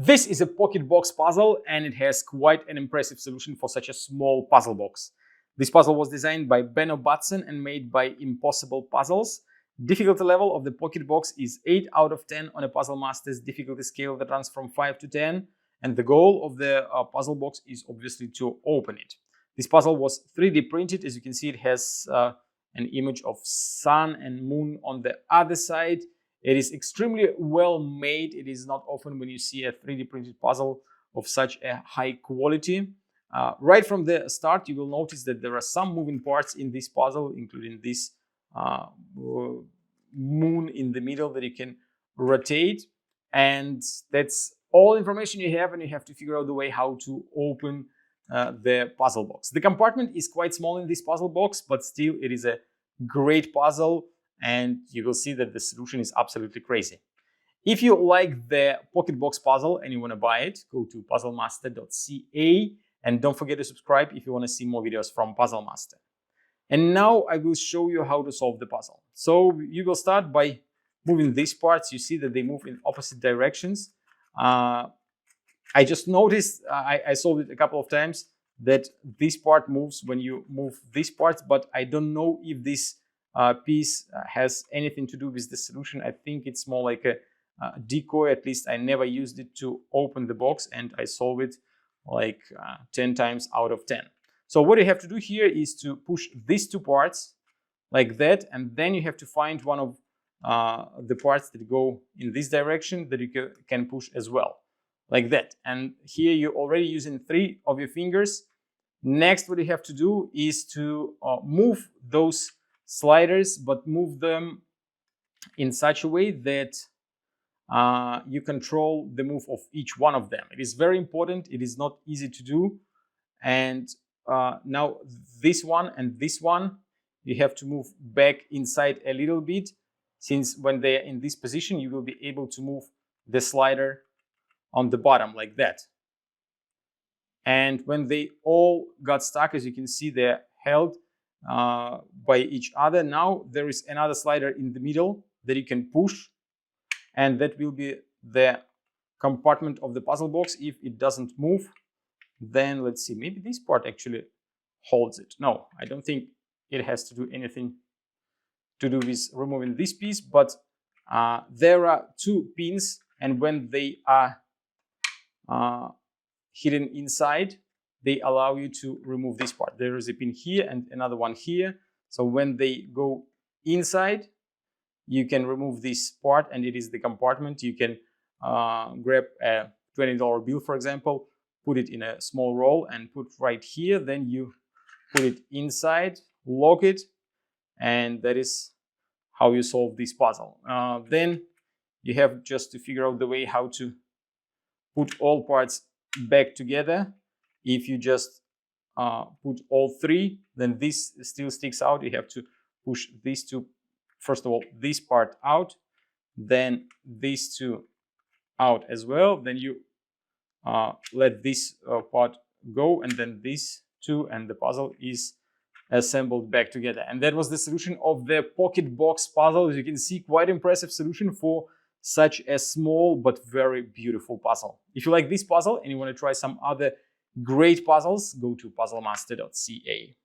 This is a pocket box puzzle, and it has quite an impressive solution for such a small puzzle box. This puzzle was designed by Benno Batson and made by Impossible Puzzles. Difficulty level of the pocket box is 8 out of 10 on a Puzzle Master's difficulty scale that runs from 5 to 10. And the goal of the puzzle box is obviously to open it. This puzzle was 3D printed. As you can see, it has an image of sun and moon on the other side. It is extremely well made. It is not often when you see a 3D printed puzzle of such a high quality. Right from the start, you will notice that there are some moving parts in this puzzle, including this moon in the middle that you can rotate. And that's all information you have, and you have to figure out the way how to open the puzzle box. The compartment is quite small in this puzzle box, but still it is a great puzzle, and you will see that the solution is absolutely crazy. If you like the pocket box puzzle and you want to buy it, go to puzzlemaster.ca, and don't forget to subscribe if you want to see more videos from Puzzle Master. And now I will show you how to solve the puzzle. So you will start by moving these parts. You see that they move in opposite directions. I just noticed, I solved it a couple of times, that this part moves when you move these parts, but I don't know if this piece has anything to do with the solution. I think it's more like a decoy. At least I never used it to open the box, and I solve it like 10 times out of 10. So what you have to do here is to push these two parts like that, and then you have to find one of the parts that go in this direction that you can push as well, like that. And here you're already using 3 of your fingers. Next, what you have to do is to move those sliders, but move them in such a way that you control the move of each one of them. It is very important. It is not easy to do. And now this one and this one, you have to move back inside a little bit, since when they're in this position, you will be able to move the slider on the bottom like that. And when they all got stuck, as you can see, they're held by each other. Now there is another slider in the middle that you can push, and that will be the compartment of the puzzle box. If it doesn't move, then let's see, maybe this part actually holds it. No, I don't think it has to do anything to do with removing this piece, but there are 2 pins, and when they are hidden inside, they allow you to remove this part. There is a pin here and another one here. So when they go inside, you can remove this part, and it is the compartment. You can grab a $20 bill, for example, put it in a small roll and put right here. Then you put it inside, lock it, and that is how you solve this puzzle. Then you have just to figure out the way how to put all parts back together. If you just put all 3, then this still sticks out. You have to push these 2, first of all, this part out, then these 2 out as well. Then you let this part go, and then these 2, and the puzzle is assembled back together. And that was the solution of the pocket box puzzle. As you can see, quite impressive solution for such a small but very beautiful puzzle. If you like this puzzle and you want to try some other great puzzles, go to puzzlemaster.ca.